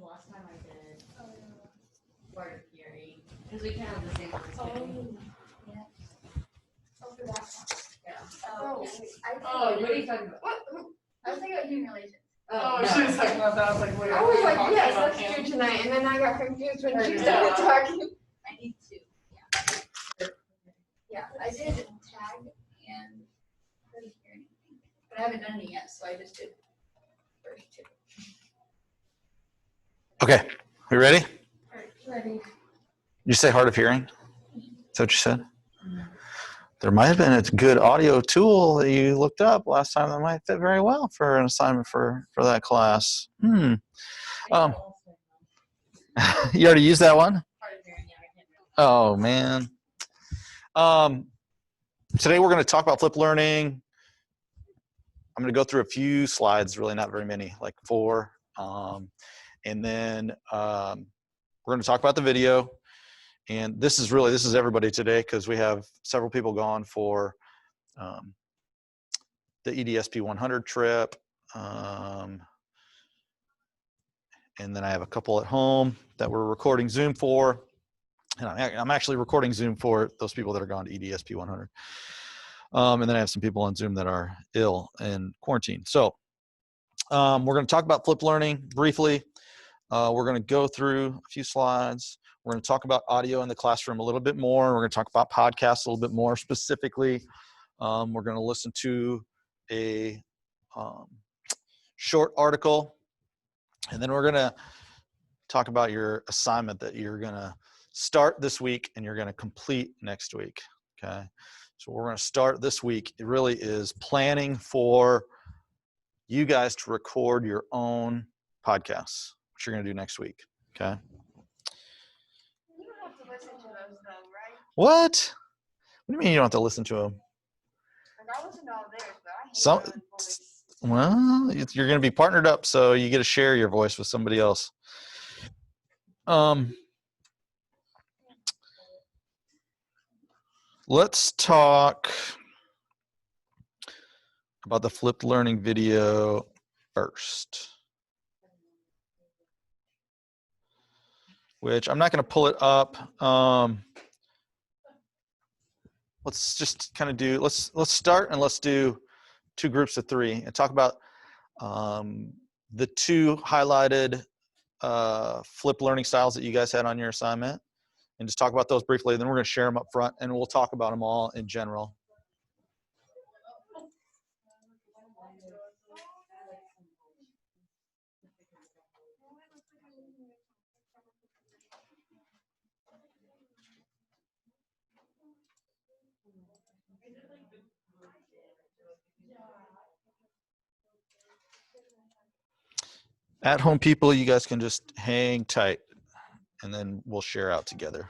Last time I did hard of hearing, because we kind of have the same thing. Yeah. Oh, for that one. Yeah. Oh, What are you talking about? What? I was thinking about human relations. Oh, she was talking about that. I was like, wait. I was like, yes, let's do tonight, and then I got confused when she started talking. I need to. Yeah. Yeah, I did tag and hard of hearing, but I haven't done any yet, so I just did first two. Okay, we ready? Ready. You say hard of hearing? Is that what you said? There might have been a good audio tool that you looked up last time that might fit very well for an assignment for that class. You already used that one? Oh, man. Today we're going to talk about flipped learning. I'm going to go through a few slides, really not very many, like 4. And then we're going to talk about the video. And this is everybody today because we have several people gone for the EDSP 100 trip. And then I have a couple at home that we're recording Zoom for. And I'm actually recording Zoom for those people that are gone to EDSP 100. And then I have some people on Zoom that are ill and quarantine. So we're going to talk about flipped learning briefly. We're going to go through a few slides. We're going to talk about audio in the classroom a little bit more. We're going to talk about podcasts a little bit more specifically. We're going to listen to a short article. And then we're going to talk about your assignment that you're going to start this week and you're going to complete next week. Okay. So we're going to start this week. It really is planning for you guys to record your own podcasts, which you're going to do next week. Okay. You don't have to listen to those though, right? What? What do you mean you don't have to listen to them? Like I listen to all theirs, but I hate Some, my own voice. well, you're going to be partnered up, so you get to share your voice with somebody else. Let's talk about the flipped learning video first, which I'm not going to pull it up. Let's just kind of do, let's start and let's do 2 groups of 3 and talk about the 2 highlighted flipped learning styles that you guys had on your assignment, and just talk about those briefly. Then we're going to share them up front and we'll talk about them all in general. At home people, you guys can just hang tight and then we'll share out together.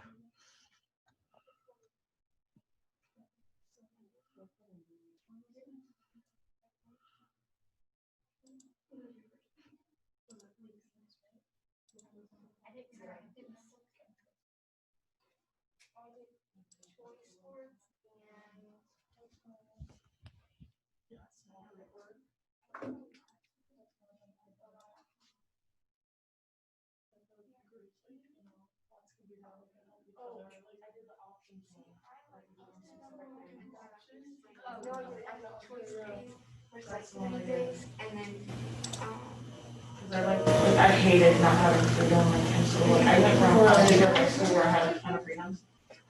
And then I hated not having freedom in school. Like, I went from a bigger high school where I had a ton of freedom.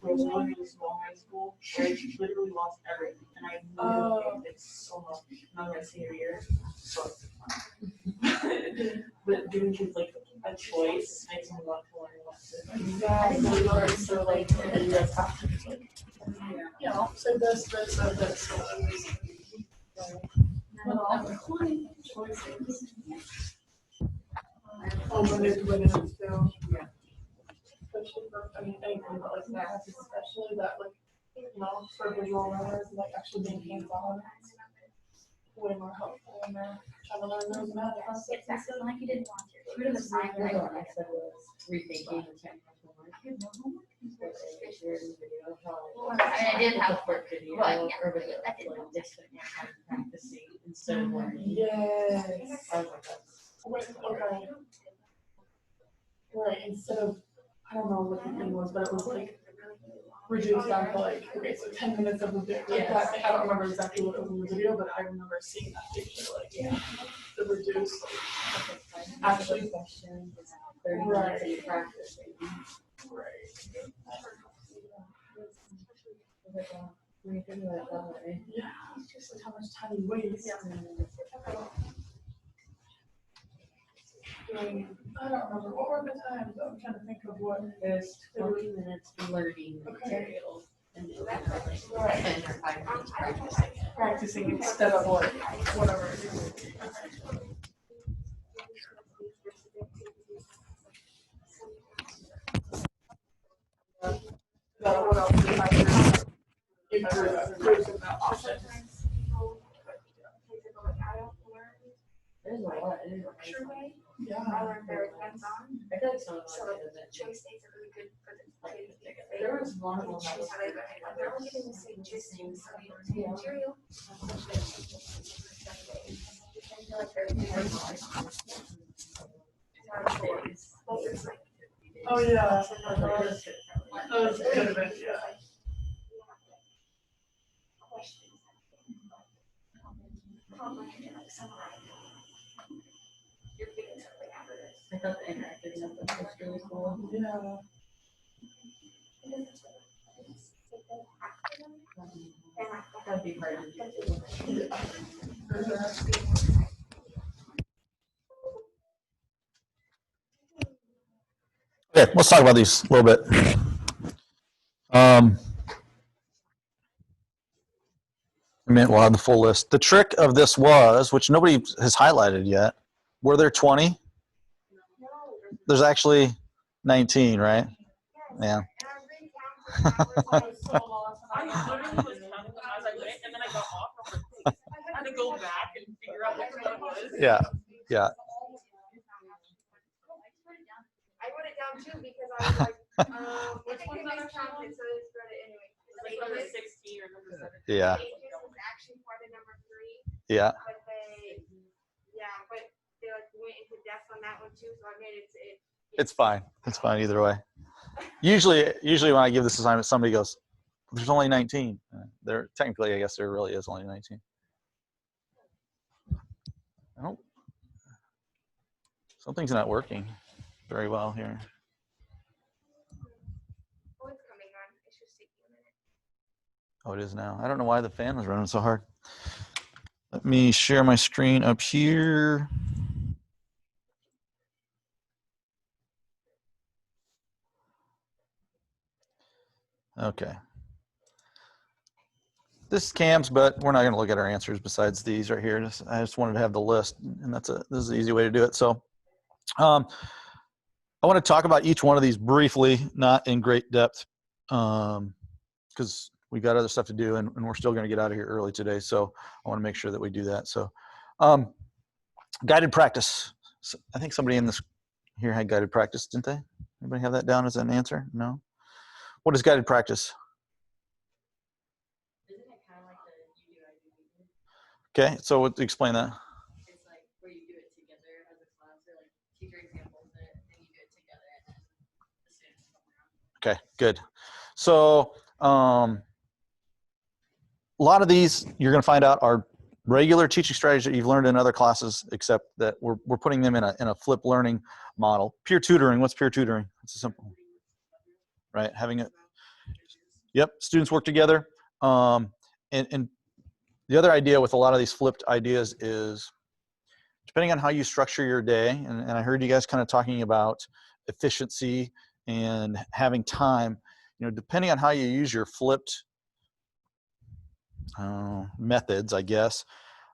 Where I was going to a small high school where I literally lost everything. And I literally hated it so much. And I'm my senior year. So, but giving kids like a choice makes them want to learn what to do. So like, you guys have to just like, you know, so this, so this. Oh, manipulative still. Yeah. Especially for, I mean, anything, but like that, especially that, like, you know, for visual learners, like actually being hands-on. Way more helpful when they're trying to learn those math concepts and stuff. Like you didn't want to. You would have assigned I that. thought I said was rethinking the technical work. I did have work video, Well, yeah, or was it that did like help. they spent more time practicing instead of learning? Yes. I was like, that's Wait, okay. right, instead of, I don't know what the thing was, but it was like reduced down to like, okay, so 10 minutes of the video, like that thing. I don't remember exactly what it was in the video, but I remember seeing that picture, like, the reduced, actually, Question, 30 right, minutes of practice. right. When you think about it that way. Yeah, it's just like how much time you waste. I don't remember, what were the times? I'm trying to think of what. There's 20 minutes learning materials and then like Right. 10 or 5 minutes practicing. Practicing instead of like, whatever. What else did I do? If I were to cruise in that option. There's a lot. There's a lot. Yeah. I feel like some of them are good. Choice days are really good for the kids. There was one of them that was They're only gonna say just so you don't take material. Oh, yeah. Those could have been, yeah. I thought the interactive stuff was really cool. Yeah. That'd be hard to do. Okay, let's talk about these a little bit. I mean, we'll have the full list. The trick of this was, which nobody has highlighted yet, were there 20? There's actually 19, right? Yeah. I literally was counting them as I went, and then I got off. I had to go back and figure out which one it was. Yeah, yeah. I wrote it down too because I was like, which one's that actually? So I just read it anyway. Like number 16 or number 17. Yeah. Pages is actually part of number 3, Yeah. but they like went into depth on that one too, so I made it. It's fine. It's fine either way. Usually when I give this assignment, somebody goes, "There's only 19." There technically, I guess there really is only 19. Oh, something's not working very well here. Oh, it's coming on. It's just taking a minute. Oh, it is now. I don't know why the fan was running so hard. Let me share my screen up here. Okay. This is Cam's, but we're not going to look at our answers besides these right here. I just wanted to have the list, and this is the easy way to do it. So I want to talk about each one of these briefly, not in great depth, because we've got other stuff to do, and we're still going to get out of here early today. So I want to make sure that we do that. So guided practice. So I think somebody in this here had guided practice, didn't they? Anybody have that down as an answer? No? What is guided practice? Isn't it kind of like the you do, I do? Okay, so explain that. It's like where you do it together as a class, or like teacher examples it, and you do it together, and then the students come around. Okay, good. So a lot of these you're going to find out are regular teaching strategies that you've learned in other classes, except that we're putting them in a flipped learning model. Peer tutoring. What's peer tutoring? It's a simple, right? Having it. Yep, students work together. And the other idea with a lot of these flipped ideas is, depending on how you structure your day, and I heard you guys kind of talking about efficiency and having time, depending on how you use your flipped methods, I guess,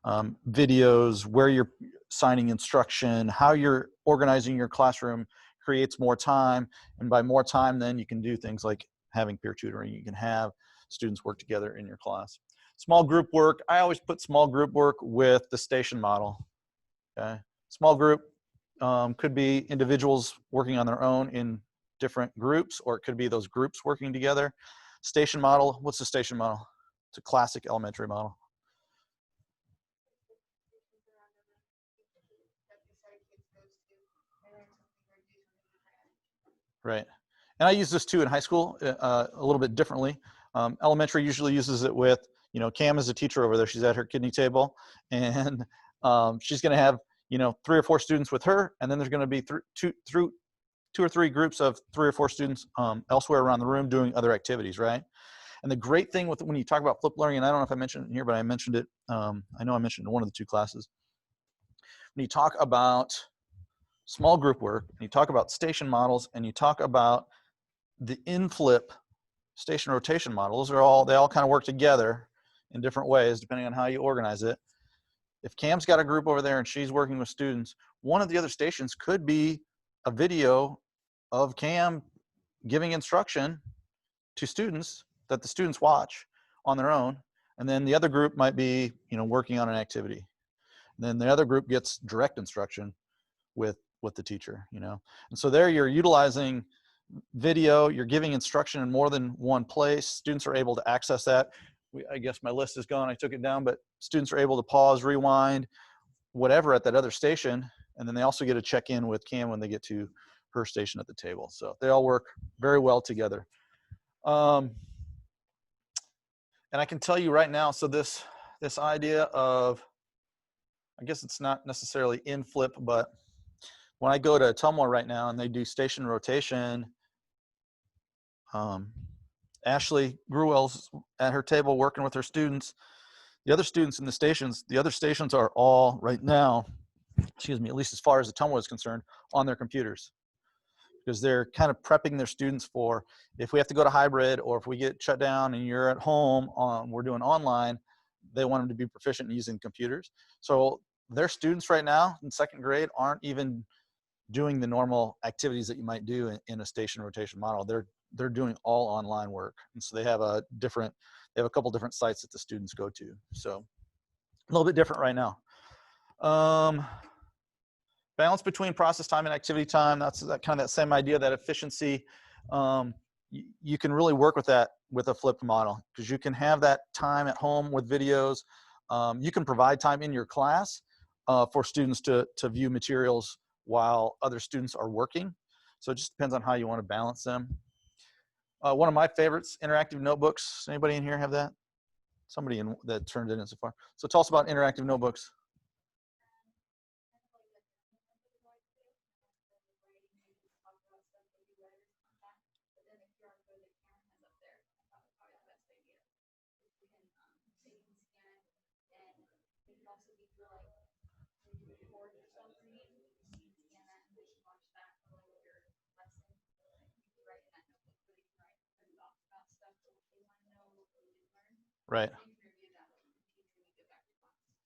videos, where you're signing instruction, how you're organizing your classroom creates more time. And by more time, then you can do things like having peer tutoring. You can have students work together in your class. Small group work. I always put small group work with the station model. Okay. Small group could be individuals working on their own in different groups, or it could be those groups working together. Station model. What's the station model? It's a classic elementary model. Right. And I use this too in high school a little bit differently. Elementary usually uses it with, you know, Cam is a teacher over there. She's at her kidney table, and she's going to have, you know, 3 or 4 students with her, and then there's going to be two or three groups of 3 or 4 students elsewhere around the room doing other activities, right? And the great thing with when you talk about flipped learning, and I don't know if I mentioned it here, but I mentioned it. I know I mentioned it in one of the 2 classes. When you talk about small group work, and you talk about station models, and you talk about the in-flip station rotation models, they all kind of work together in different ways depending on how you organize it. If Cam's got a group over there and she's working with students, one of the other stations could be a video of Cam giving instruction to students that the students watch on their own, and then the other group might be, you know, working on an activity. And then the other group gets direct instruction with the teacher, you know. And so there you're utilizing video, you're giving instruction in more than one place. Students are able to access that. I guess my list is gone, I took it down, but students are able to pause, rewind, whatever at that other station. And then they also get to check in with Cam when they get to her station at the table. So they all work very well together. And I can tell you right now, so this idea of, I guess it's not necessarily in flip, but when I go to Tumwa right now and they do station rotation, Ashley Gruwell's at her table working with her students. The other students in the other stations are all right now, excuse me, at least as far as the Tumwa is concerned, on their computers. Because they're kind of prepping their students for if we have to go to hybrid or if we get shut down and you're at home, we're doing online, they want them to be proficient in using computers. So their students right now in 2nd grade aren't even doing the normal activities that you might do in a station rotation model. They're doing all online work. And so they have a couple different sites that the students go to. So a little bit different right now. Balance between process time and activity time. That's that kind of that same idea, that efficiency. You can really work with that with a flipped model because you can have that time at home with videos. You can provide time in your class for students to view materials while other students are working. So it just depends on how you want to balance them. One of my favorites, interactive notebooks. Anybody in here have that? Somebody that turned it in so far. So tell us about interactive notebooks. Right.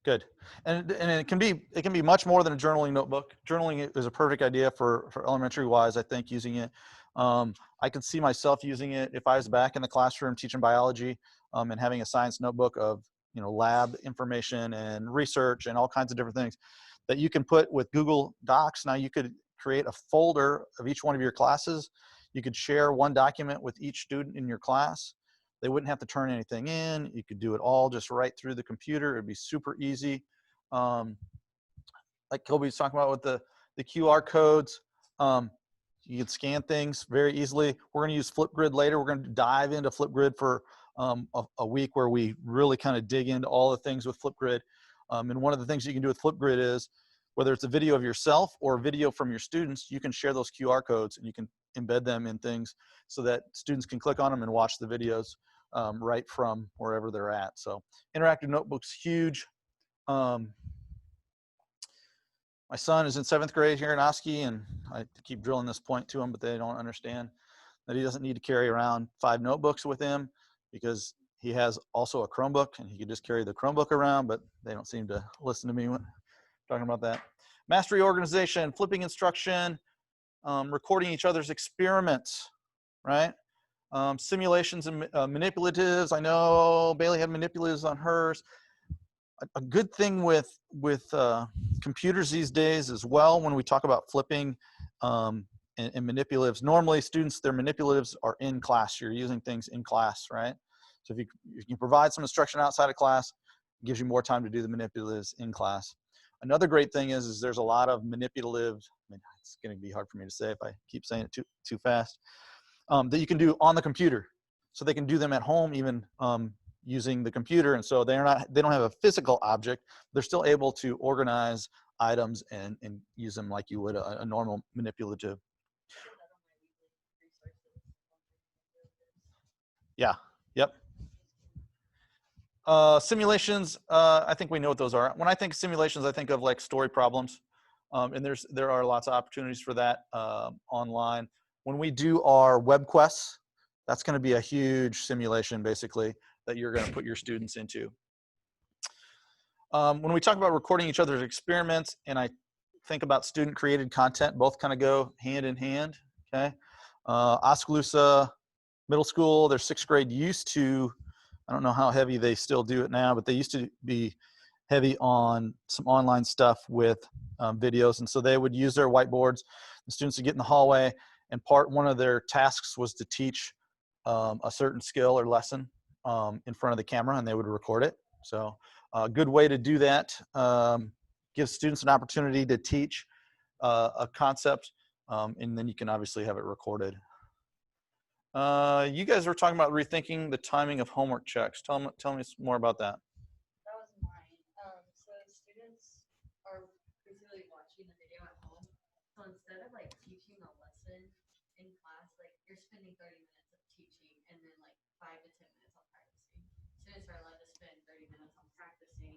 Good. And it can be much more than a journaling notebook. Journaling is a perfect idea for elementary wise, I think, using it. I can see myself using it if I was back in the classroom teaching biology and having a science notebook of, you know, lab information and research and all kinds of different things that you can put with Google Docs. Now you could create a folder of each one of your classes. You could share one document with each student in your class. They wouldn't have to turn anything in. You could do it all just right through the computer. It'd be super easy. Like Kobe was talking about with the QR codes, you can scan things very easily. We're going to use Flipgrid later. We're going to dive into Flipgrid for a week where we really kind of dig into all the things with Flipgrid. And one of the things you can do with Flipgrid is, whether it's a video of yourself or a video from your students, you can share those QR codes and you can embed them in things so that students can click on them and watch the videos right from wherever they're at. So interactive notebooks, huge. My son is in 7th grade here in Oski, and I keep drilling this point to him, but they don't understand that he doesn't need to carry around 5 notebooks with him because he has also a Chromebook and he could just carry the Chromebook around, but they don't seem to listen to me when talking about that. Mastery organization, flipping instruction, recording each other's experiments, right? Simulations and manipulatives. I know Bailey had manipulatives on hers. A good thing with computers these days as well, when we talk about flipping and manipulatives, normally students, their manipulatives are in class. You're using things in class, right? So if you provide some instruction outside of class, it gives you more time to do the manipulatives in class. Another great thing is there's a lot of manipulative, I mean, it's going to be hard for me to say if I keep saying it too fast, that you can do on the computer. So they can do them at home even using the computer. And so they don't have a physical object. They're still able to organize items and use them like you would a normal manipulative. Yeah, yep. Simulations, I think we know what those are. When I think simulations, I think of like story problems. And there are lots of opportunities for that online. When we do our web quests, that's going to be a huge simulation basically that you're going to put your students into. When we talk about recording each other's experiments, and I think about student created content, both kind of go hand in hand, okay? Oskaloosa Middle School, their 6th grade used to, I don't know how heavy they still do it now, but they used to be heavy on some online stuff with videos. And so they would use their whiteboards. The students would get in the hallway, and one of their tasks was to teach a certain skill or lesson in front of the camera, and they would record it. So a good way to do that, gives students an opportunity to teach a concept, and then you can obviously have it recorded. You guys were talking about rethinking the timing of homework checks. Tell me more about that. That was mine. So students are basically watching the video at home. So instead of like teaching a lesson in class, like you're spending 30 minutes of teaching and then like 5 to 10 minutes on practicing. Students are allowed to spend 30 minutes on practicing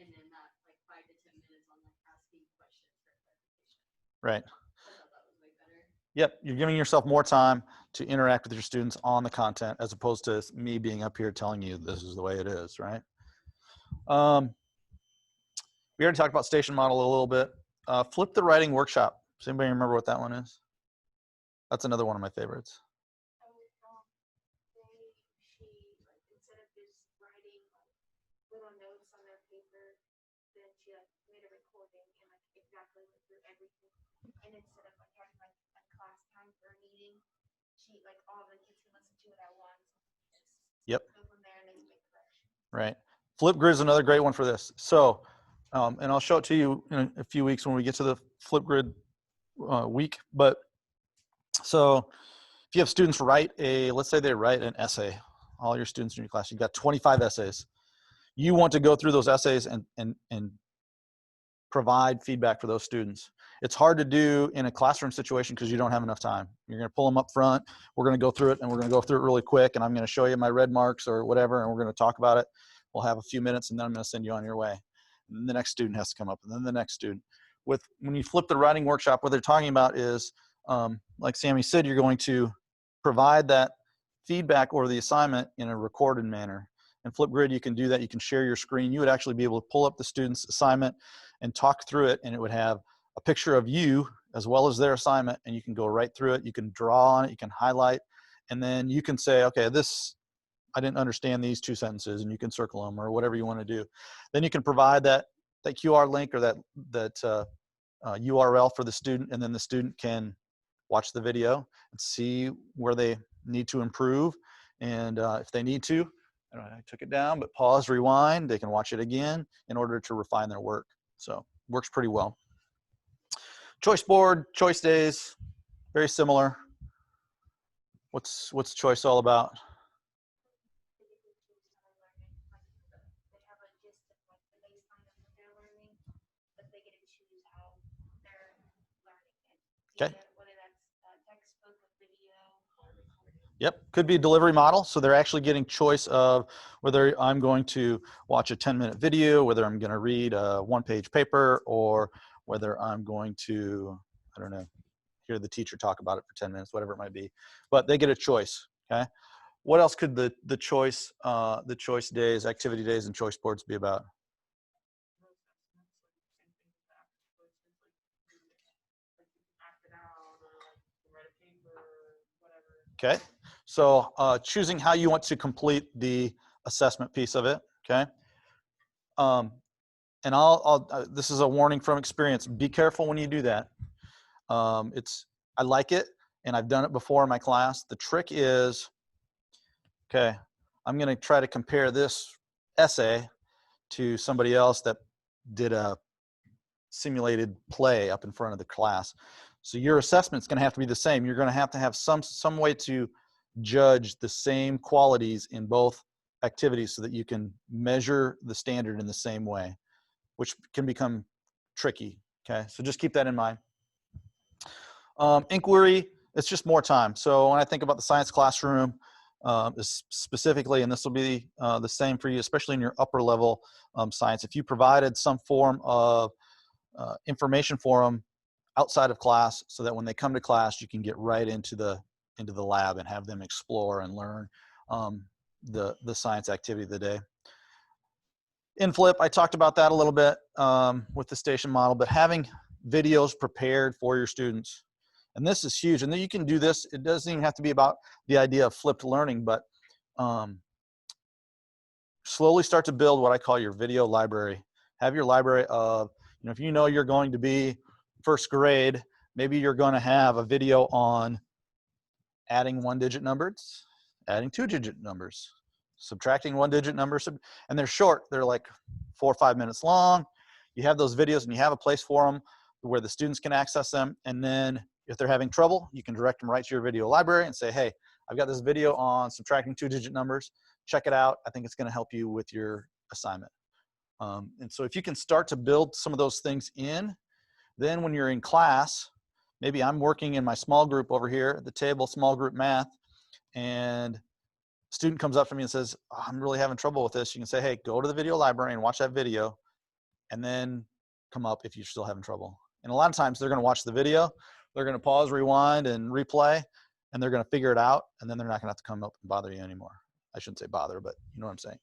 and then that like 5 to 10 minutes on like asking questions for clarification. Right. I thought that was way better. Yep, you're giving yourself more time to interact with your students on the content as opposed to me being up here telling you this is the way it is, right? We already talked about station model a little bit. Flip the writing workshop. Does anybody remember what that one is? That's another one of my favorites. Instead of just writing little notes on their paper, then she like made a recording and like exactly went through everything. And instead of like having like a class time for a meeting, she like all the kids can listen to it at once. Yep. Go from there and then make corrections. Right. Flipgrid is another great one for this. So, and I'll show it to you in a few weeks when we get to the Flipgrid week. But so if you have students write let's say they write an essay, all your students in your class, you've got 25 essays. You want to go through those essays and provide feedback for those students. It's hard to do in a classroom situation because you don't have enough time. You're going to pull them up front. We're going to go through it, and we're going to go through it really quick, and I'm going to show you my red marks or whatever, and we're going to talk about it. We'll have a few minutes, and then I'm going to send you on your way. And then the next student has to come up, and then the next student. When you flip the writing workshop, what they're talking about is, like Sammy said, you're going to provide that feedback or the assignment in a recorded manner. In Flipgrid, you can do that. You can share your screen. You would actually be able to pull up the student's assignment and talk through it, and it would have a picture of you as well as their assignment, and you can go right through it. You can draw on it, you can highlight, and then you can say, okay, I didn't understand these 2 sentences, and you can circle them or whatever you want to do. Then you can provide that QR link or that URL for the student, and then the student can watch the video and see where they need to improve, and if they need to, I took it down, but pause, rewind, they can watch it again in order to refine their work. So works pretty well. Choice board, choice days, very similar. What's choice all about? They have a gist of like the baseline of what they're learning, but they get to choose how they're learning it. Okay. Whether that's a textbook, a video, or recording. Yep, could be a delivery model. So they're actually getting choice of whether I'm going to watch a 10-minute video, whether I'm going to read a 1-page paper, or whether I'm going to, I don't know, hear the teacher talk about it for 10 minutes, whatever it might be. But they get a choice, okay? What else could the choice days, activity days, and choice boards be about? Okay, so choosing how you want to complete the assessment piece of it, okay? And this is a warning from experience. Be careful when you do that. I like it, and I've done it before in my class. The trick is, okay, I'm going to try to compare this essay to somebody else that did a simulated play up in front of the class. So your assessment's going to have to be the same. You're going to have some way to judge the same qualities in both activities so that you can measure the standard in the same way, which can become tricky. Okay, so just keep that in mind. Inquiry, it's just more time. So when I think about the science classroom, specifically, and this will be the same for you, especially in your upper level science, if you provided some form of information for them outside of class so that when they come to class, you can get right into the lab and have them explore and learn the science activity of the day. In Flip, I talked about that a little bit with the station model, but having videos prepared for your students. And this is huge. And then you can do this. It doesn't even have to be about the idea of flipped learning, but slowly start to build what I call your video library. Have your library of, if you know you're going to be first grade, maybe you're going to have a video on adding 1-digit numbers, adding 2-digit numbers, subtracting 1-digit numbers, and they're short. They're like 4 or 5 minutes long. You have those videos and you have a place for them where the students can access them. And then if they're having trouble, you can direct them right to your video library and say, hey, I've got this video on subtracting 2-digit numbers. Check it out. I think it's going to help you with your assignment. And so if you can start to build some of those things in, then when you're in class, maybe I'm working in my small group over here at the table, small group math, and a student comes up to me and says, oh, I'm really having trouble with this. You can say, hey, go to the video library and watch that video, and then come up if you're still having trouble. And a lot of times they're going to watch the video, they're going to pause, rewind, and replay, and they're going to figure it out, and then they're not going to have to come up and bother you anymore. I shouldn't say bother, but you know what I'm saying.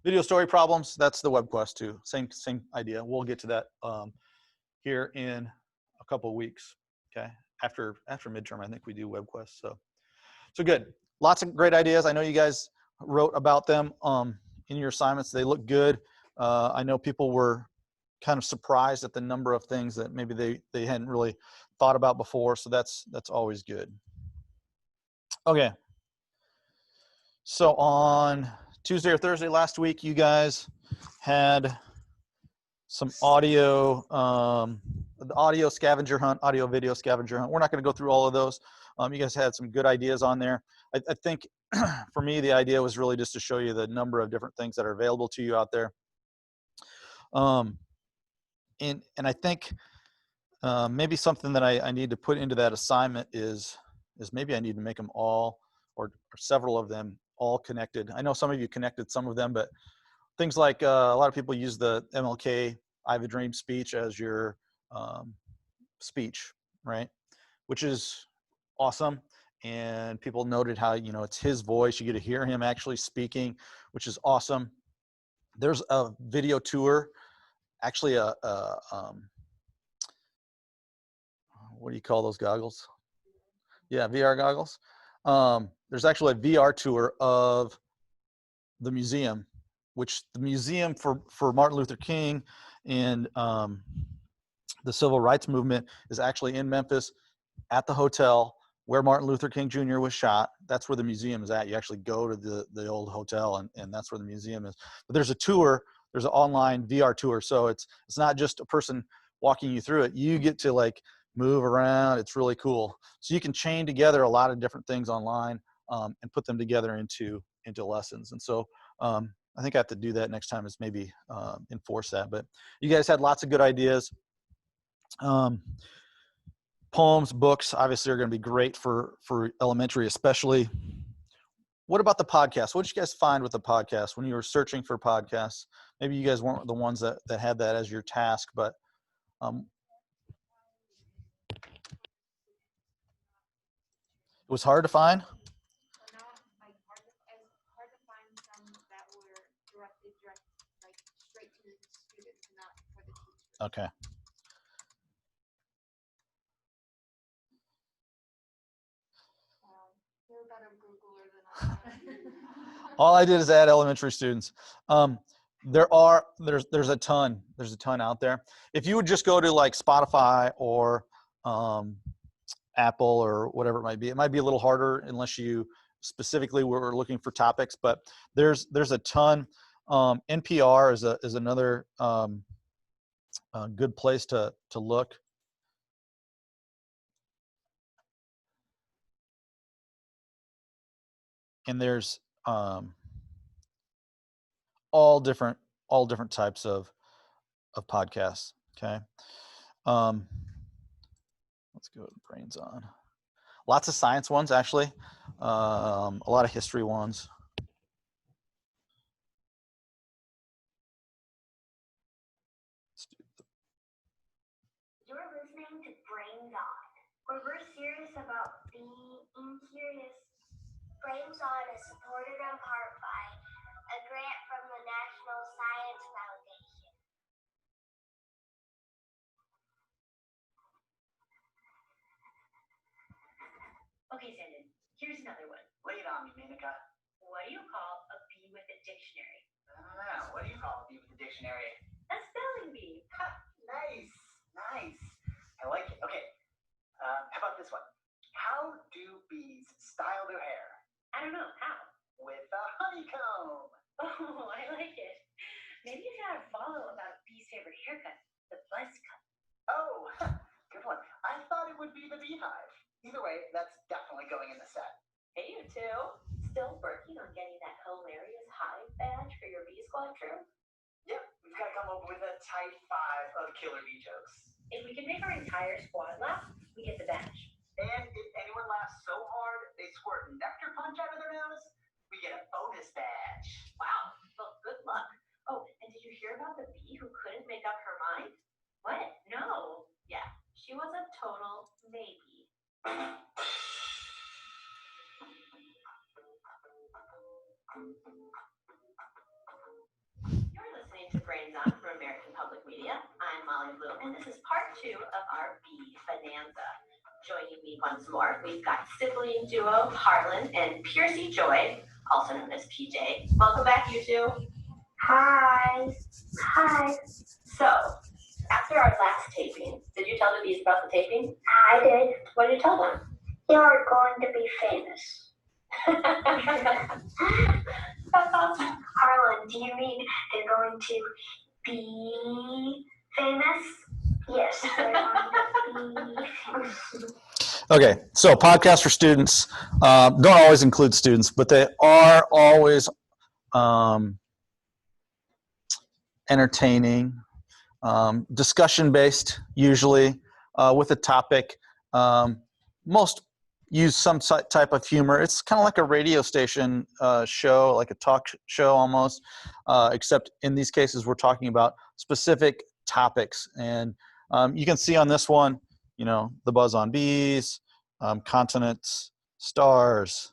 Video story problems, that's the web quest too. Same idea. We'll get to that here in a couple of weeks. Okay, after midterm, I think we do web quests. So good. Lots of great ideas. I know you guys wrote about them in your assignments. They look good. I know people were kind of surprised at the number of things that maybe they hadn't really thought about before. So that's always good. Okay. So on Tuesday or Thursday last week, you guys had some audio, the audio scavenger hunt, audio video scavenger hunt. We're not going to go through all of those. You guys had some good ideas on there. I think for me, the idea was really just to show you the number of different things that are available to you out there. And I think maybe something that I need to put into that assignment is maybe I need to make them all or several of them all connected. I know some of you connected some of them, but things like a lot of people use the MLK I Have a Dream speech as your speech, right? Which is awesome. And people noted how, it's his voice. You get to hear him actually speaking, which is awesome. There's a video tour, actually what do you call those goggles? Yeah, VR goggles. There's actually a VR tour of the museum, which the museum for Martin Luther King and the civil rights movement is actually in Memphis at the hotel where Martin Luther King Jr. was shot. That's where the museum is at. You actually go to the old hotel and that's where the museum is. But there's a tour, there's an online VR tour. So it's not just a person walking you through it. You get to like move around. It's really cool. So you can chain together a lot of different things online and put them together into lessons. And so I think I have to do that next time is maybe enforce that. But you guys had lots of good ideas. Poems, books, obviously are going to be great for elementary, especially. What about the podcast? What did you guys find with the podcast when you were searching for podcasts? Maybe you guys weren't the ones that had that as your task, but it was hard to find. Not like hard to find some that were directed like straight to the students, not for the teachers. Okay. You're a better Googler than I am. All I did is add elementary students. There's a ton out there. If you would just go to like Spotify or Apple or whatever it might be a little harder unless you specifically were looking for topics, but there's a ton. NPR is another a good place to look. And there's all different types of podcasts. Okay. Let's go to Brains On. Lots of science ones, actually. A lot of history ones. You're listening to Brains On, where we're serious about being curious. Brains On is supported in part by a grant from the National Science Foundation. Okay, Sandon, here's another one. Lay it on me, Minika. What do you call a bee with a dictionary? I don't know. What do you call a bee with a dictionary? A spelling bee. Ha, nice. I like it. Okay. How about this one? How do bees style their hair? I don't know, how? With a honeycomb. Oh, I like it. Maybe you gotta follow about a bee's favorite haircut, the buzz cut. Oh, good one. I thought it would be the beehive. Either way, that's definitely going in the set. Hey, you two. Still working on getting that hilarious hive badge for your bee squad crew? Yep, we've got to come up with a type 5 of killer bee jokes. If we can make our entire squad laugh, we get the badge. And if anyone laughs so hard they squirt nectar punch out of their nose, we get a bonus badge. Wow, well, good luck. Oh, and did you hear about the bee who couldn't make up her mind? What? No. Yeah, she was a total maybe. You're listening to Brains On from American Public Media. I'm Molly Bloom, and this is part 2 of our Bee Bonanza. Joining me once more, we've got sibling duo Harlan and Piercy Joy, also known as PJ. Welcome back, you two. Hi. So, after our last taping, did you tell the bees about the taping? I did. What did you tell them? You're going to be famous. That's awesome. Harlan, do you mean they're going to be famous? Yes, they're going to be famous. Okay, so podcasts for students don't always include students, but they are always entertaining, discussion-based, usually, with a topic. Most use some type of humor. It's kind of like a radio station show, like a talk show almost, except in these cases we're talking about specific topics. And you can see on this one, the buzz on bees, continents, stars.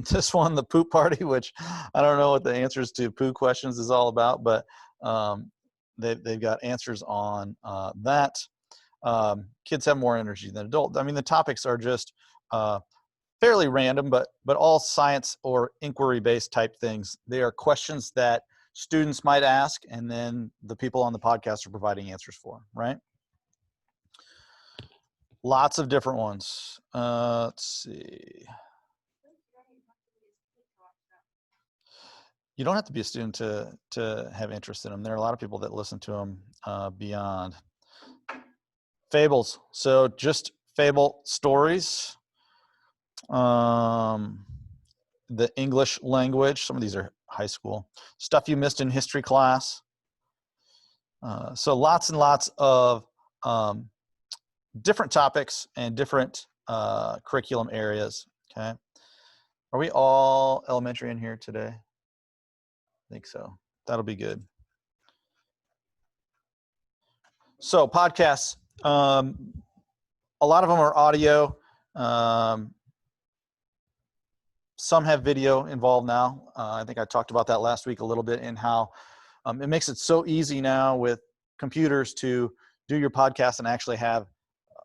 This one, the poop party, which I don't know what the answers to poo questions is all about, but they've got answers on that. Kids have more energy than adults. I mean, the topics are just fairly random, but all science or inquiry-based type things. They are questions that students might ask, and then the people on the podcast are providing answers for, right? Lots of different ones. Let's see. You don't have to be a student to have interest in them. There are a lot of people that listen to them beyond. Fables. So just fable stories. The English language. Some of these are high school. Stuff you missed in history class. So lots and lots of different topics and different curriculum areas. Okay. Are we all elementary in here today? I think so. That'll be good. So podcasts, a lot of them are audio. Some have video involved now. I think I talked about that last week a little bit, in how it makes it so easy now with computers to do your podcast and actually have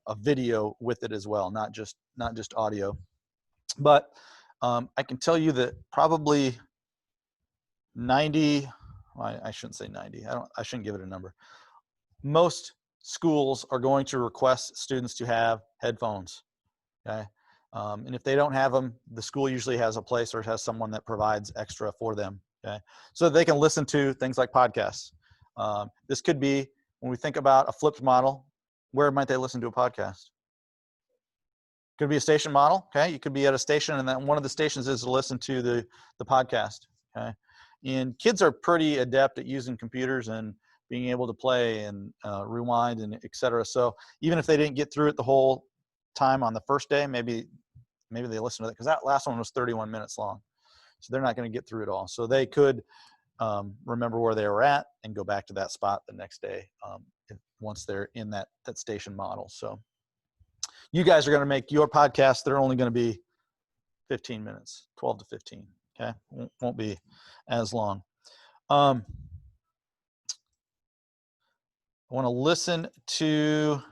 a video with it as well, not just audio. But I can tell you that probably 90, well, I shouldn't say 90. I shouldn't give it a number. Most schools are going to request students to have headphones. Okay. And if they don't have them, the school usually has a place or has someone that provides extra for them. Okay. So they can listen to things like podcasts. This could be when we think about a flipped model, where might they listen to a podcast? Could be a station model, okay? You could be at a station, and then one of the stations is to listen to the podcast, okay? And kids are pretty adept at using computers and being able to play and rewind and et cetera. So even if they didn't get through it the whole time on the first day, maybe they listen to it, because that last one was 31 minutes long. So they're not going to get through it all. So they could remember where they were at and go back to that spot the next day once they're in that station model. So you guys are going to make your podcast, they're only going to be 15 minutes, 12 to 15. Okay. Won't be as long. I want to listen to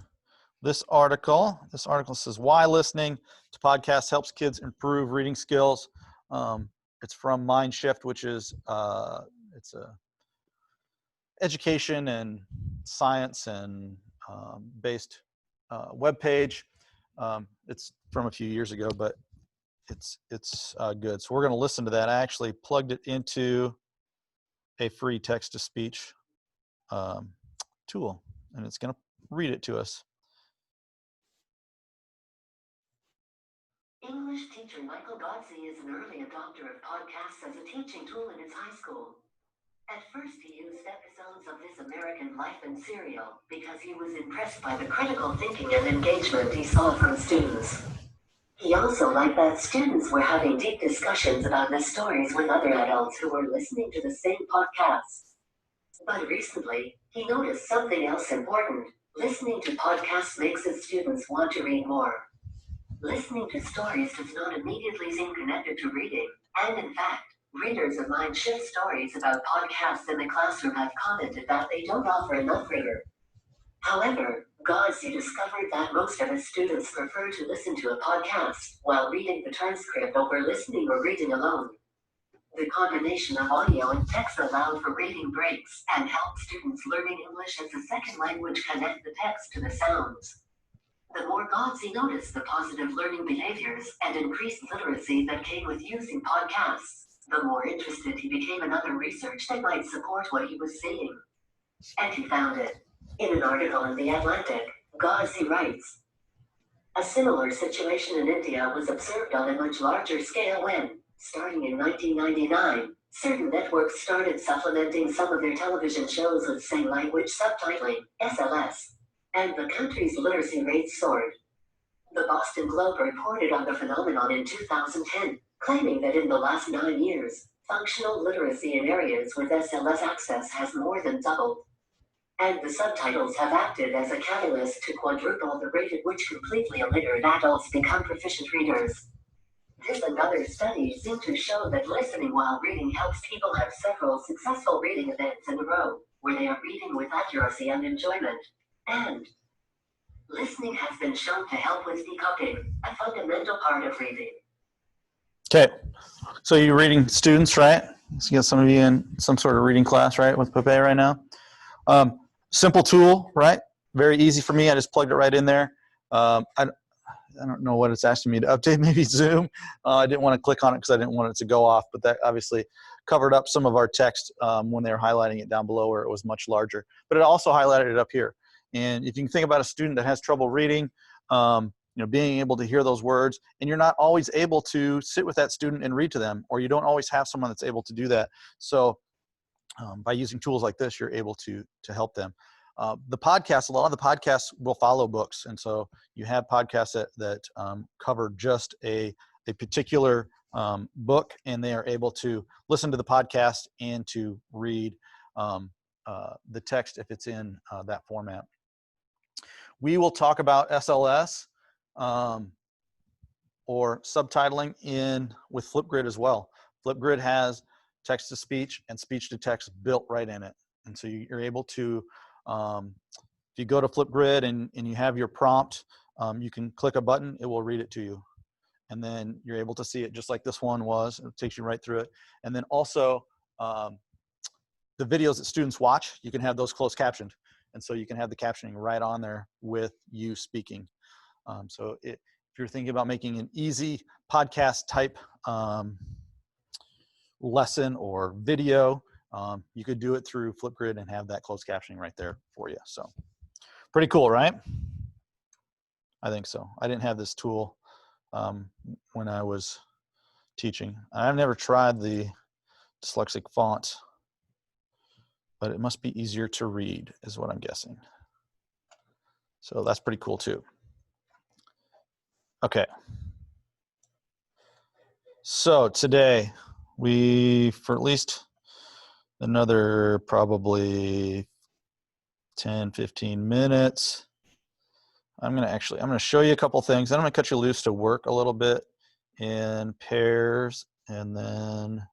this article. This article says, why listening to podcasts helps kids improve reading skills. It's from MindShift, which is it's a education and science and based web page. It's from a few years ago, but it's good. So we're going to listen to that. I actually plugged it into a free text-to-speech tool, and it's going to read it to us. English teacher Michael Godsey is an early adopter of podcasts as a teaching tool in his high school. At first he used episodes of This American Life and Serial because he was impressed by the critical thinking and engagement he saw from students. He also liked that students were having deep discussions about the stories with other adults who were listening to the same podcasts. But recently, he noticed something else important. Listening to podcasts makes his students want to read more. Listening to stories does not immediately seem connected to reading, and in fact, readers of MindShift stories about podcasts in the classroom have commented that they don't offer enough rigor. However, Godsey discovered that most of his students prefer to listen to a podcast while reading the transcript over listening or reading alone. The combination of audio and text allowed for reading breaks and helped students learning English as a second language connect the text to the sounds. The more Godsey noticed the positive learning behaviors and increased literacy that came with using podcasts, the more interested he became in other research that might support what he was seeing. And he found it. In an article in The Atlantic, Godsey writes, a similar situation in India was observed on a much larger scale when, starting in 1999, certain networks started supplementing some of their television shows with same language subtitling, SLS, and the country's literacy rates soared. The Boston Globe reported on the phenomenon in 2010, claiming that in the last 9 years, functional literacy in areas with SLS access has more than doubled. And the subtitles have acted as a catalyst to quadruple the rate at which completely illiterate adults become proficient readers. This and other studies seem to show that listening while reading helps people have several successful reading events in a row, where they are reading with accuracy and enjoyment. And listening has been shown to help with decoding, a fundamental part of reading. Okay, so you're reading students, right? So you got some of you in some sort of reading class, right, with Pepe right now. Simple tool, right? Very easy for me. I just plugged it right in there. I don't know what it's asking me to update, maybe Zoom. I didn't want to click on it because I didn't want it to go off, but that obviously covered up some of our text when they were highlighting it down below where it was much larger. But it also highlighted it up here. And if you can think about a student that has trouble reading, being able to hear those words, and you're not always able to sit with that student and read to them, or you don't always have someone that's able to do that. So by using tools like this, you're able to help them. The podcasts, a lot of the podcasts will follow books. And so you have podcasts that cover just a particular book, and they are able to listen to the podcast and to read the text if it's in that format. We will talk about SLS or subtitling with Flipgrid as well. Flipgrid has text-to-speech and speech-to-text built right in it. And so you're able to, if you go to Flipgrid and you have your prompt, you can click a button, it will read it to you. And then you're able to see it just like this one was. It takes you right through it. And then also the videos that students watch, you can have those closed captioned. And so you can have the captioning right on there with you speaking. So if you're thinking about making an easy podcast type lesson or video, You could do it through Flipgrid and have that closed captioning right there for you. So pretty cool, right? I think so. I didn't have this tool when I was teaching. I've never tried the dyslexic font, but it must be easier to read is what I'm guessing. So that's pretty cool too. Okay. So today for at least another probably 10, 15 minutes, I'm going to show you a couple things. Then I'm going to cut you loose to work a little bit in pairs, and then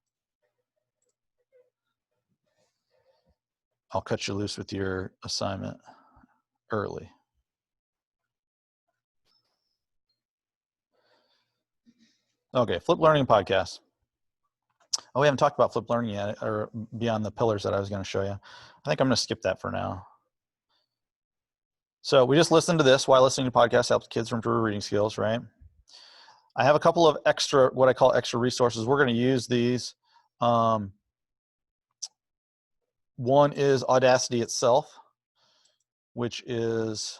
I'll cut you loose with your assignment early. Okay, flip learning podcast. Oh, we haven't talked about flip learning yet, or beyond the pillars that I was going to show you. I think I'm going to skip that for now. So we just listened to this. Why listening to podcasts helps kids improve reading skills, right? I have a couple of what I call extra resources. We're going to use these. One is Audacity itself, which is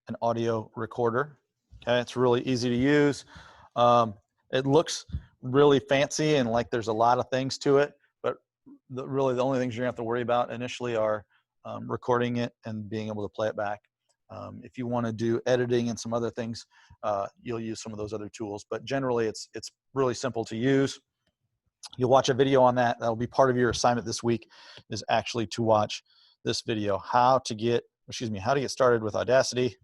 an audio recorder. Okay, it's really easy to use. It looks really fancy and like there's a lot of things to it, but really the only things you're gonna have to worry about initially are recording it and being able to play it back. If you want to do editing and some other things, you'll use some of those other tools, but generally it's really simple to use. You'll watch a video on that. That'll be part of your assignment this week, is actually to watch this video, how to get started with Audacity.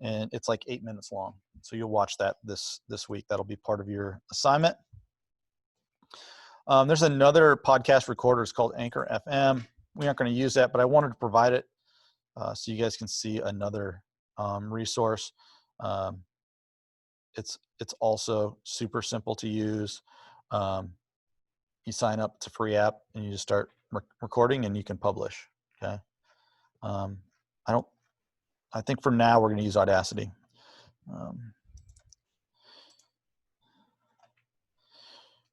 And it's like 8 minutes long. So you'll watch that this week. That'll be part of your assignment. There's another podcast recorder. It's called Anchor FM. We aren't going to use that, but I wanted to provide it so you guys can see another resource. It's also super simple to use. You sign up, it's a free app, and you just start recording and you can publish. Okay. I think for now we're going to use Audacity.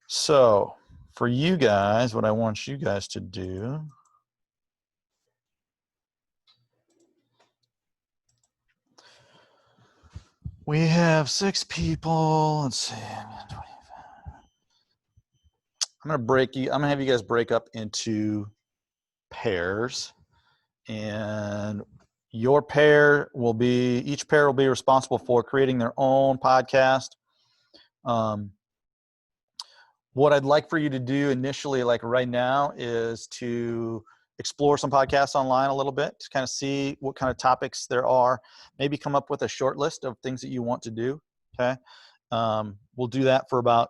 So for you guys, what I want you guys to do, we have 6 people. Let's see. I'm going to have you guys break up into pairs, and each pair will be responsible for creating their own podcast. What I'd like for you to do initially, like right now, is to explore some podcasts online a little bit to kind of see what kind of topics there are. Maybe come up with a short list of things that you want to do. Okay. We'll do that for about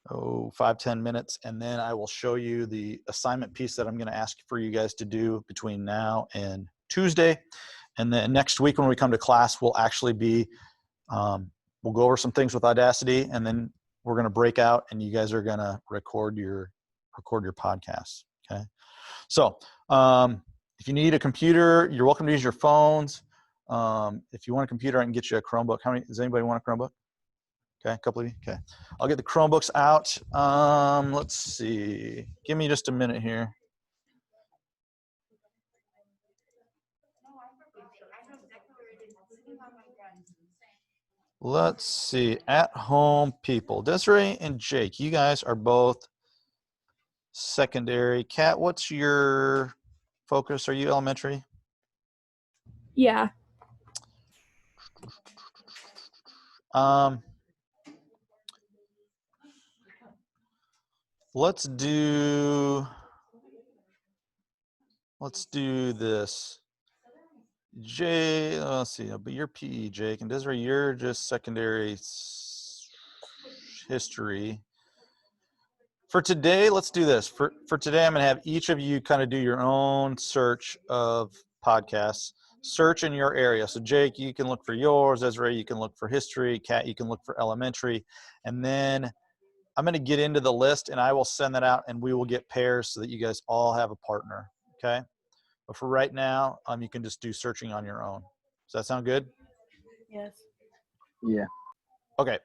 5-10 minutes, and then I will show you the assignment piece that I'm going to ask for you guys to do between now and Tuesday. And then next week when we come to class, we'll actually be we'll go over some things with Audacity, and then we're going to break out and you guys are going to record your podcasts. Okay. So if you need a computer, you're welcome to use your phones. If you want a computer, I can get you a Chromebook. Does anybody want a Chromebook? Okay, a couple of you. Okay. I'll get the Chromebooks out. Let's see. Give me just a minute here. Let's see. At home people. Desiree and Jake, you guys are both secondary. Kat, what's your focus? Are you elementary? Yeah. Let's do this. Jay, let's see, but you're PE, Jake, and Desiree, you're just secondary history. For today, let's do this. For today, I'm going to have each of you kind of do your own search of podcasts. Search in your area. So Jake, you can look for yours. Desiree, you can look for history. Kat, you can look for elementary. And then I'm going to get into the list, and I will send that out, and we will get pairs so that you guys all have a partner, okay? But for right now, you can just do searching on your own. Does that sound good? Yes. Yeah. Okay.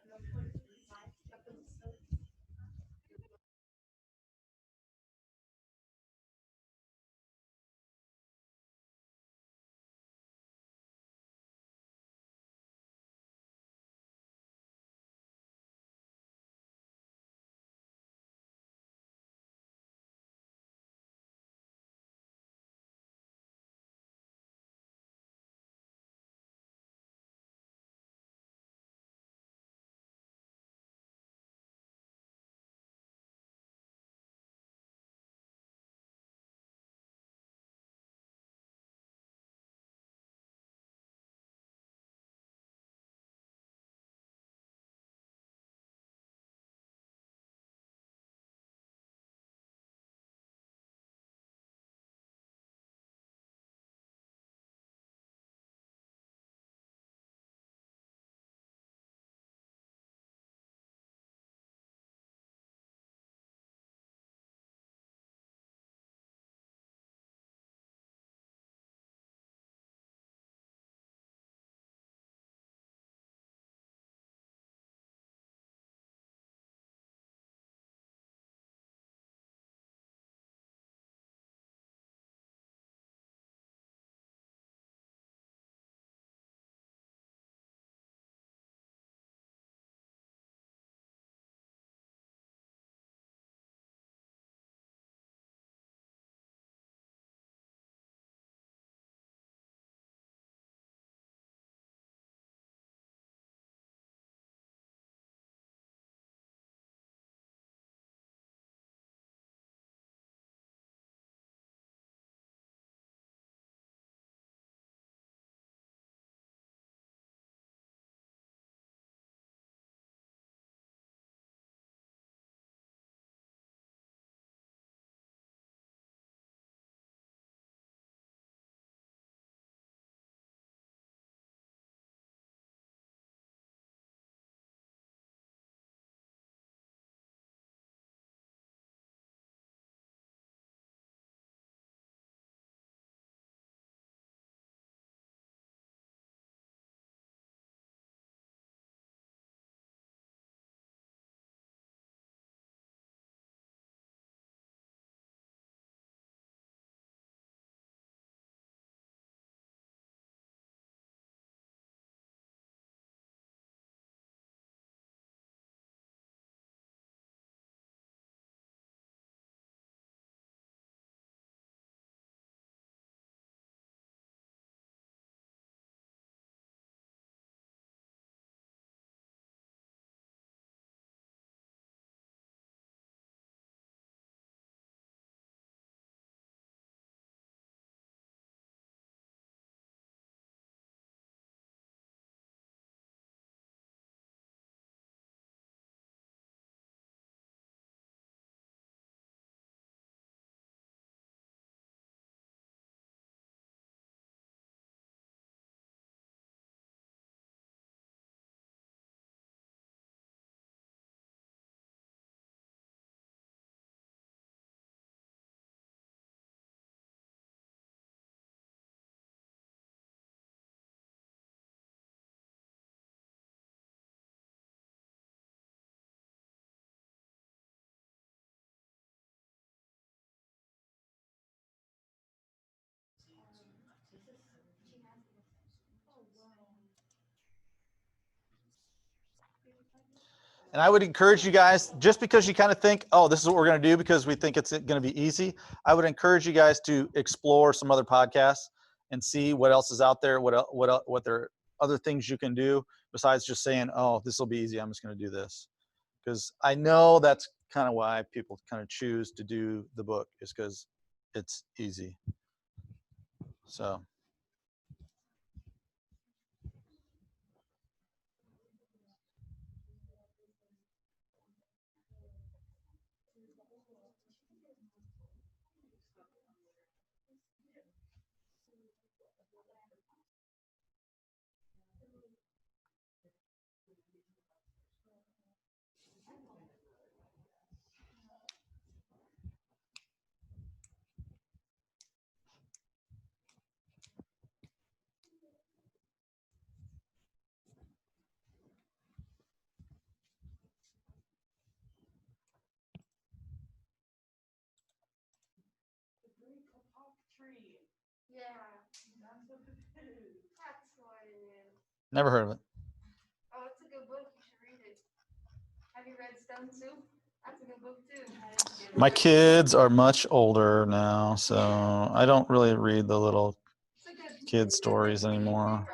And I would encourage you guys, just because you kind of think, oh, this is what we're going to do because we think it's going to be easy, I would encourage you guys to explore some other podcasts and see what else is out there, what there are other things you can do besides just saying, oh, this will be easy, I'm just going to do this. Because I know that's kind of why people kind of choose to do the book, is because it's easy. So. Yeah, that's what it is. Never heard of it. Oh, it's a good book. You should read it. Have you read Stone Soup? That's a good book too. My kids are much older now, so I don't really read the little It's a good kid stories anymore.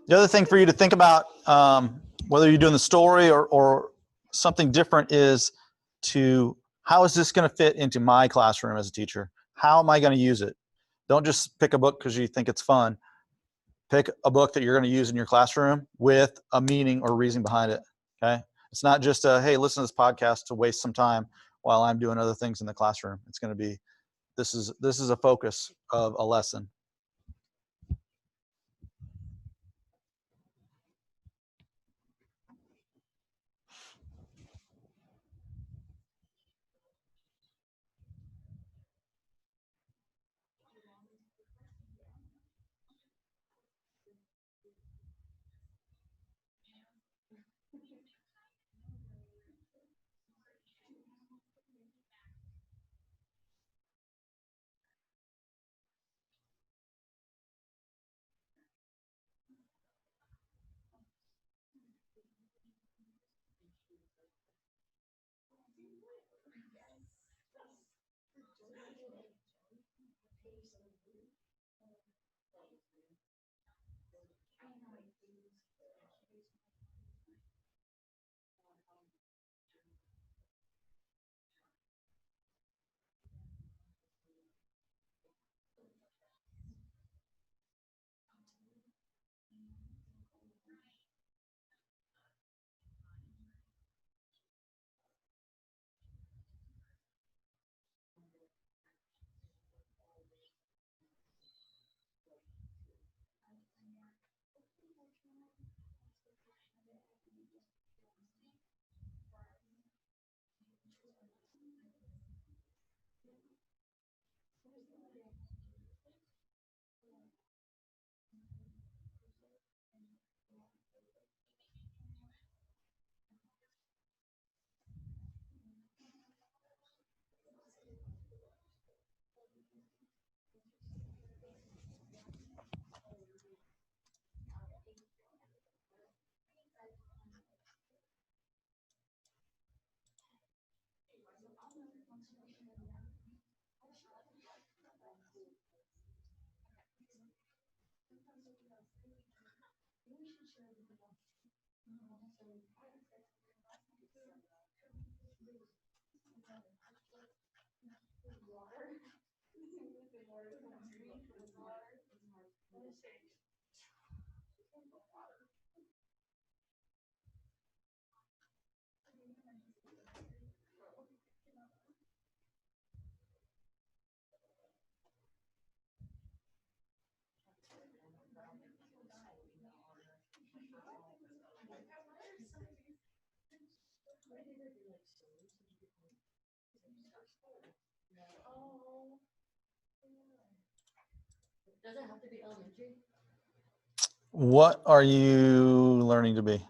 The other thing for you to think about, whether you're doing the story or something different, is how is this going to fit into my classroom as a teacher? How am I going to use it? Don't just pick a book because you think it's fun. Pick a book that you're going to use in your classroom with a meaning or reason behind it. Okay. It's not just hey, listen to this podcast to waste some time while I'm doing other things in the classroom. It's going to be, this is a focus of a lesson. Does it have to be elementary? What are you learning to be?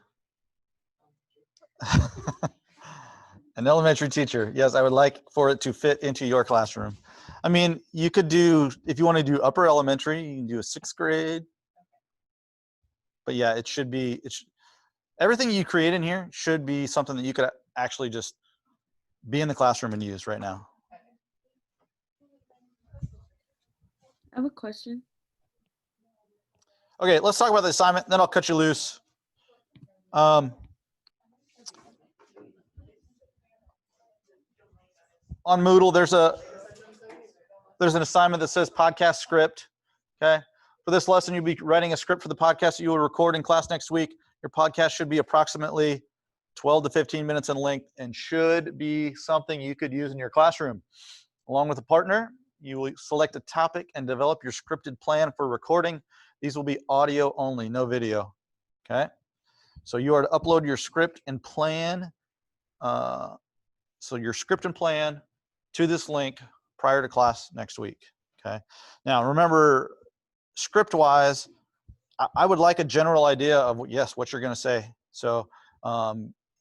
An elementary teacher. Yes, I would like for it to fit into your classroom. I mean, you could do, if you want to do upper elementary, you can do a 6th grade. But yeah, it should be, everything you create in here should be something that you could actually just be in the classroom and use right now. I have a question. Okay, let's talk about the assignment, then I'll cut you loose. On Moodle, there's an assignment that says podcast script. Okay. For this lesson, you'll be writing a script for the podcast that you will record in class next week. Your podcast should be approximately 12 to 15 minutes in length and should be something you could use in your classroom. Along with a partner, you will select a topic and develop your scripted plan for recording. These will be audio only, no video. Okay. So you are to upload your script and plan. So your script and plan to this link prior to class next week. Okay. Now remember, script wise, I would like a general idea of what you're going to say. So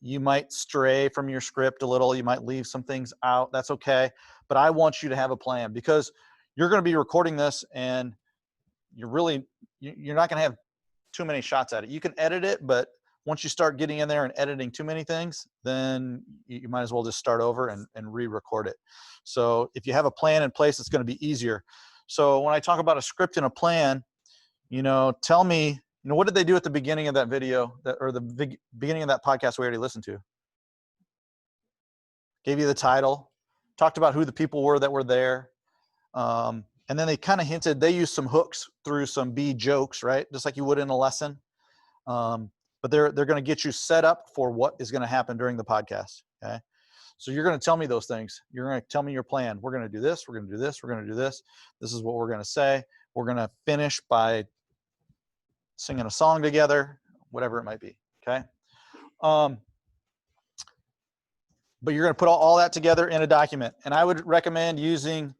you might stray from your script a little. You might leave some things out. That's okay. But I want you to have a plan because you're going to be recording this and you're not going to have too many shots at it. You can edit it, but once you start getting in there and editing too many things, then you might as well just start over and re-record it. So if you have a plan in place, it's going to be easier. So when I talk about a script and a plan, tell me, what did they do at the beginning of that video or the beginning of that podcast we already listened to? Gave you the title, talked about who the people were that were there. And then they kind of hinted, they used some hooks through some B jokes, right? Just like you would in a lesson. But they're going to get you set up for what is going to happen during the podcast. Okay. So you're going to tell me those things. You're going to tell me your plan. We're going to do this. We're going to do this. We're going to do this. This is what we're going to say. We're going to finish by singing a song together, whatever it might be. Okay. But you're going to put all that together in a document. And I would recommend using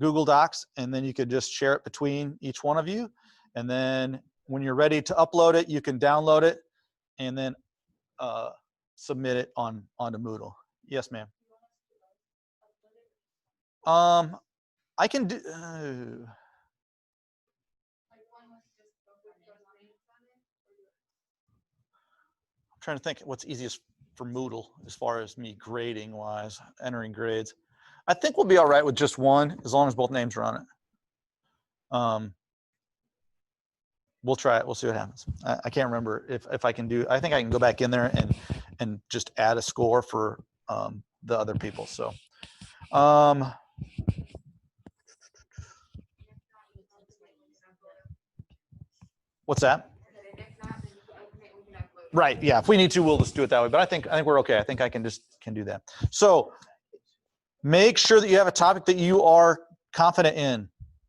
Google Docs, and then you could just share it between each one of you. And then when you're ready to upload it, you can download it and then submit it onto Moodle. Yes, ma'am. I can do. I'm trying to think what's easiest for Moodle as far as me grading wise, entering grades. I think we'll be all right with just one as long as both names are on it. We'll try it. We'll see what happens. I can't remember if I can do. I think I can go back in there and just add a score for the other people. So, what's that? Right. Yeah. If we need to, we'll just do it that way. But I think we're okay. I think I can do that. So make sure that you have a topic that you are confident in.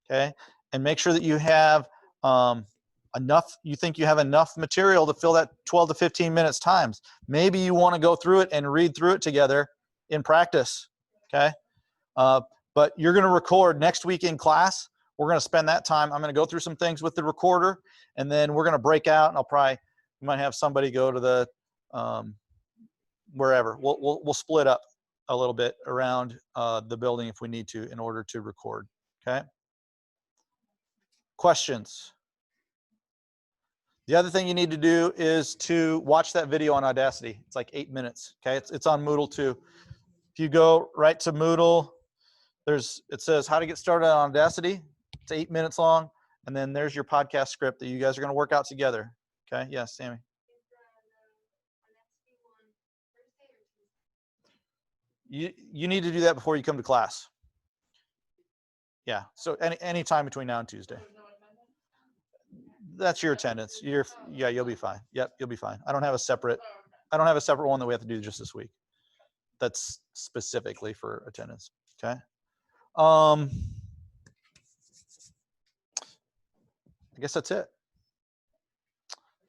Okay. And make sure that you have you think you have enough material to fill that 12 to 15 minutes times. Maybe you want to go through it and read through it together in practice. Okay. But you're going to record next week in class. We're going to spend that time. I'm going to go through some things with the recorder, and then we're going to break out, and we might have somebody go to the wherever. We'll split up a little bit around the building if we need to in order to record. Okay. Questions? The other thing you need to do is to watch that video on Audacity. It's like 8 minutes. Okay. It's on Moodle too. If you go right to Moodle, it says how to get started on Audacity. It's 8 minutes long. And then there's your podcast script that you guys are going to work out together. Okay. Yes, Sammy. You need to do that before you come to class. Yeah. So any time between now and Tuesday. That's your attendance. You'll be fine. Yep, you'll be fine. I don't have a separate one that we have to do just this week. That's specifically for attendance. Okay. I guess that's it.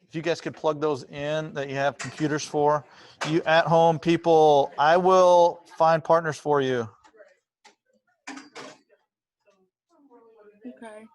If you guys could plug those in that you have computers for, you at home people, I will find partners for you. Okay.